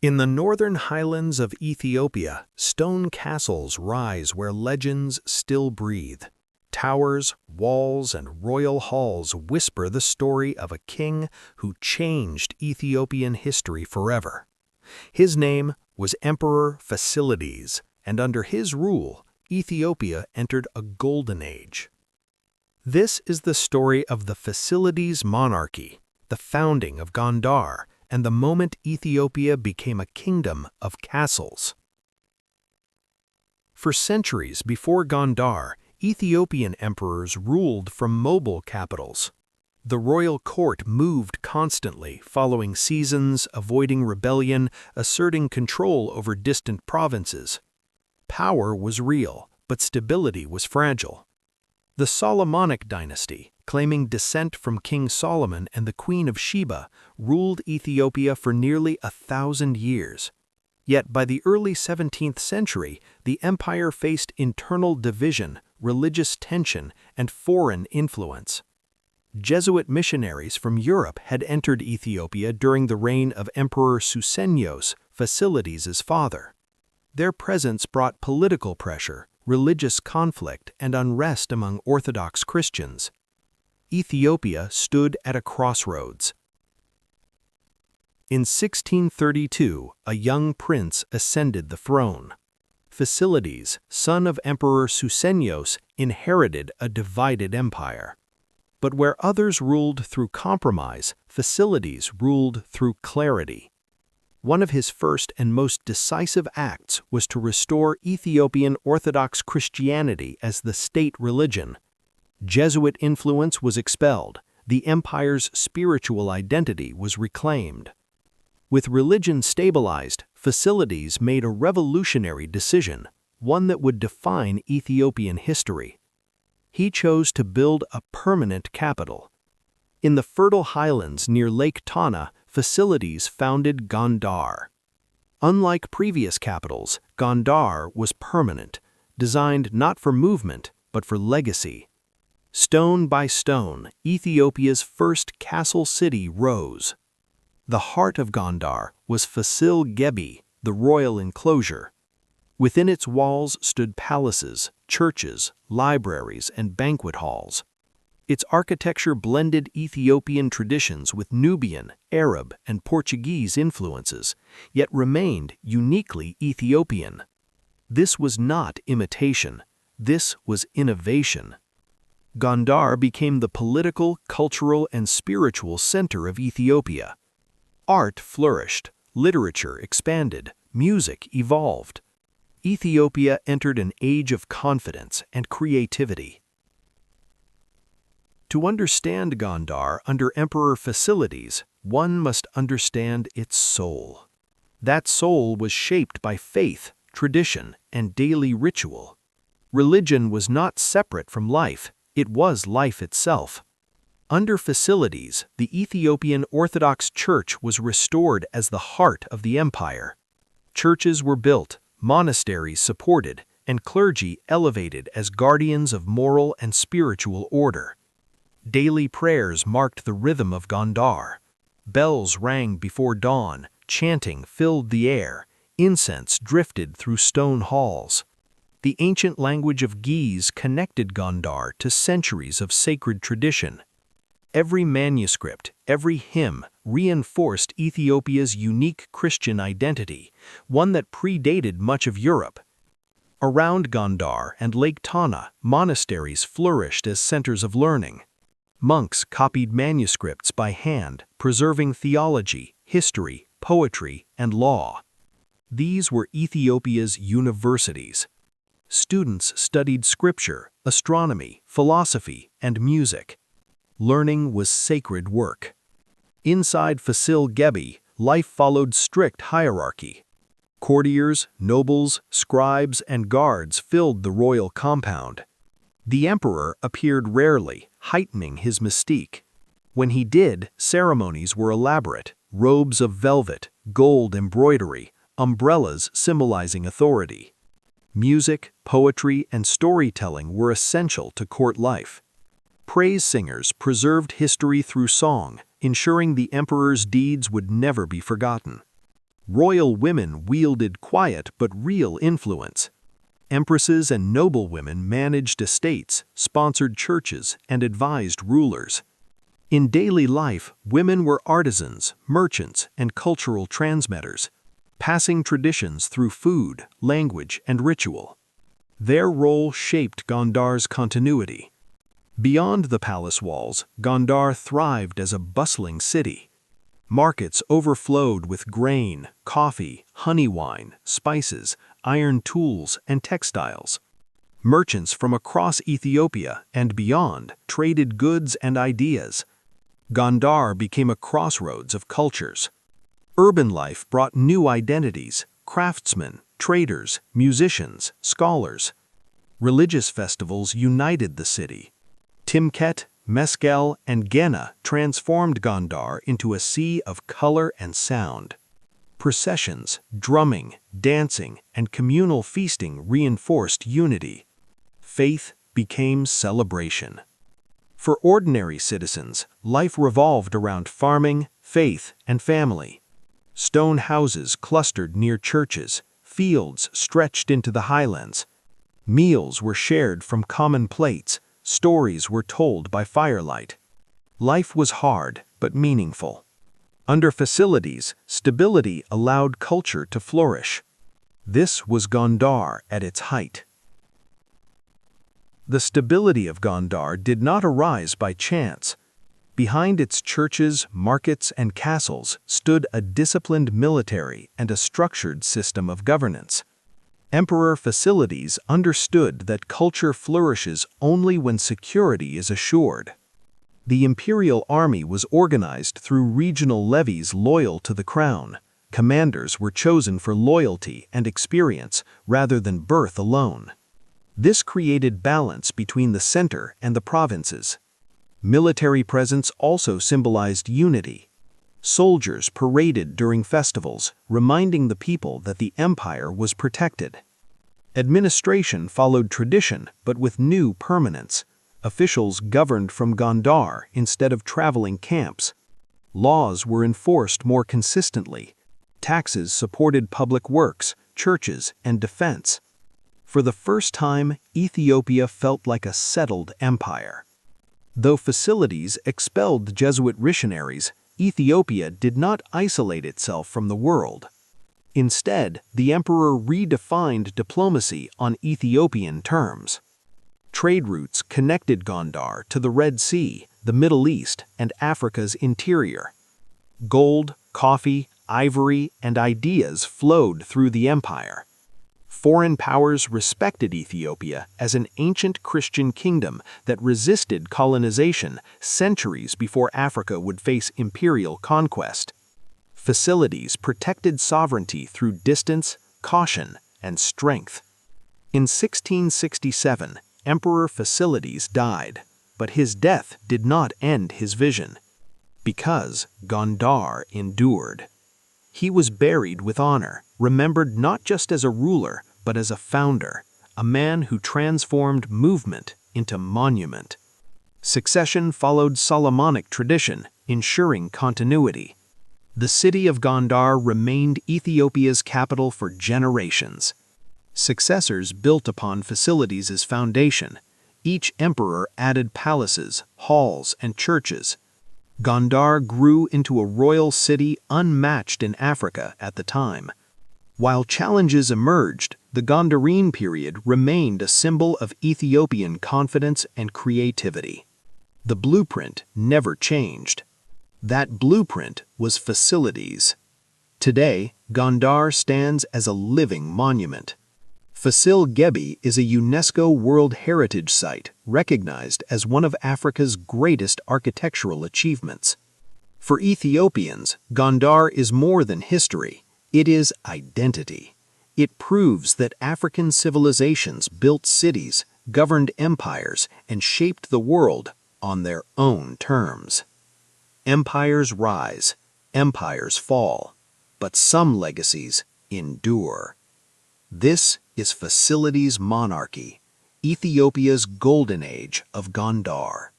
In the northern highlands of Ethiopia, stone castles rise where legends still breathe. Towers, walls, and royal halls whisper the story of a king who changed Ethiopian history forever. His name was Emperor Fasilides, and under his rule, Ethiopia entered a golden age. This is the story of the Fasilides Monarchy, the founding of Gondar, and the moment Ethiopia became a kingdom of castles. For centuries before Gondar, Ethiopian emperors ruled from mobile capitals. The royal court moved constantly, following seasons, avoiding rebellion, asserting control over distant provinces. Power was real, but stability was fragile. The Solomonic dynasty, claiming descent from King Solomon and the Queen of Sheba, ruled Ethiopia for nearly 1,000 years. Yet by the early 17th century, the empire faced internal division, religious tension, and foreign influence. Jesuit missionaries from Europe had entered Ethiopia during the reign of Emperor Susenyos, Fasilides' father. Their presence brought political pressure, religious conflict, and unrest among Orthodox Christians. Ethiopia stood at a crossroads. In 1632, a young prince ascended the throne. Fasilides, son of Emperor Susenyos, inherited a divided empire. But where others ruled through compromise, Fasilides ruled through clarity. One of his first and most decisive acts was to restore Ethiopian Orthodox Christianity as the state religion. Jesuit influence was expelled, the empire's spiritual identity was reclaimed. With religion stabilized, Fasilides made a revolutionary decision, one that would define Ethiopian history. He chose to build a permanent capital. In the fertile highlands near Lake Tana, Fasilides founded Gondar. Unlike previous capitals, Gondar was permanent, designed not for movement, but for legacy. Stone by stone, Ethiopia's first castle city rose. The heart of Gondar was Fasil Ghebbi, the royal enclosure. Within its walls stood palaces, churches, libraries, and banquet halls. Its architecture blended Ethiopian traditions with Nubian, Arab, and Portuguese influences, yet remained uniquely Ethiopian. This was not imitation. This was innovation. Gondar became the political, cultural, and spiritual center of Ethiopia. Art flourished, literature expanded, music evolved. Ethiopia entered an age of confidence and creativity. To understand Gondar under Emperor Fasilides, one must understand its soul. That soul was shaped by faith, tradition, and daily ritual. Religion was not separate from life, it was life itself. Under Fasilides, the Ethiopian Orthodox Church was restored as the heart of the empire. Churches were built, monasteries supported, and clergy elevated as guardians of moral and spiritual order. Daily prayers marked the rhythm of Gondar. Bells rang before dawn, chanting filled the air, incense drifted through stone halls. The ancient language of Ge'ez connected Gondar to centuries of sacred tradition. Every manuscript, every hymn reinforced Ethiopia's unique Christian identity, one that predated much of Europe. Around Gondar and Lake Tana, monasteries flourished as centers of learning. Monks copied manuscripts by hand, preserving theology, history, poetry, and law. These were Ethiopia's universities. Students studied scripture, astronomy, philosophy, and music. Learning was sacred work. Inside Fasil Ghebbi, life followed strict hierarchy. Courtiers, nobles, scribes, and guards filled the royal compound. The emperor appeared rarely, heightening his mystique. When he did, ceremonies were elaborate, robes of velvet, gold embroidery, umbrellas symbolizing authority. Music, poetry, and storytelling were essential to court life. Praise singers preserved history through song, ensuring the emperor's deeds would never be forgotten. Royal women wielded quiet but real influence. Empresses and noblewomen managed estates, sponsored churches, and advised rulers. In daily life, women were artisans, merchants, and cultural transmitters, passing traditions through food, language, and ritual. Their role shaped Gondar's continuity. Beyond the palace walls, Gondar thrived as a bustling city. Markets overflowed with grain, coffee, honey wine, spices, iron tools, and textiles. Merchants from across Ethiopia and beyond traded goods and ideas. Gondar became a crossroads of cultures. Urban life brought new identities: craftsmen, traders, musicians, scholars. Religious festivals united the city. Timket, Meskel, and Gena transformed Gondar into a sea of color and sound. Processions, drumming, dancing, and communal feasting reinforced unity. Faith became celebration. For ordinary citizens, life revolved around farming, faith, and family. Stone houses clustered near churches, fields stretched into the highlands. Meals were shared from common plates, stories were told by firelight. Life was hard but meaningful. Under Fasilides, stability allowed culture to flourish. This was Gondar at its height. The stability of Gondar did not arise by chance. Behind its churches, markets, and castles stood a disciplined military and a structured system of governance. Emperor Fasilides understood that culture flourishes only when security is assured. The imperial army was organized through regional levies loyal to the crown. Commanders were chosen for loyalty and experience rather than birth alone. This created balance between the center and the provinces. Military presence also symbolized unity. Soldiers paraded during festivals, reminding the people that the empire was protected. Administration followed tradition, but with new permanence. Officials governed from Gondar instead of traveling camps. Laws were enforced more consistently. Taxes supported public works, churches, and defense. For the first time, Ethiopia felt like a settled empire. Though Fasilides expelled Jesuit missionaries, Ethiopia did not isolate itself from the world. Instead, the emperor redefined diplomacy on Ethiopian terms. Trade routes connected Gondar to the Red Sea, the Middle East, and Africa's interior. Gold, coffee, ivory, and ideas flowed through the empire. Foreign powers respected Ethiopia as an ancient Christian kingdom that resisted colonization centuries before Africa would face imperial conquest. Fasilides protected sovereignty through distance, caution, and strength. In 1667, Emperor Fasilides died, but his death did not end his vision. Because Gondar endured. He was buried with honor, remembered not just as a ruler, but as a founder, a man who transformed movement into monument. Succession followed Solomonic tradition, ensuring continuity. The city of Gondar remained Ethiopia's capital for generations. Successors built upon Fasilides' foundation. Each emperor added palaces, halls, and churches. Gondar grew into a royal city unmatched in Africa at the time. While challenges emerged, the Gondarine period remained a symbol of Ethiopian confidence and creativity. The blueprint never changed. That blueprint was Fasilides. Today, Gondar stands as a living monument. Fasil Ghebbi is a UNESCO World Heritage Site recognized as one of Africa's greatest architectural achievements. For Ethiopians, Gondar is more than history. It is identity. It proves that African civilizations built cities, governed empires, and shaped the world on their own terms. Empires rise, empires fall, but some legacies endure. This is Fasilides Monarchy, Ethiopia's golden age of Gondar.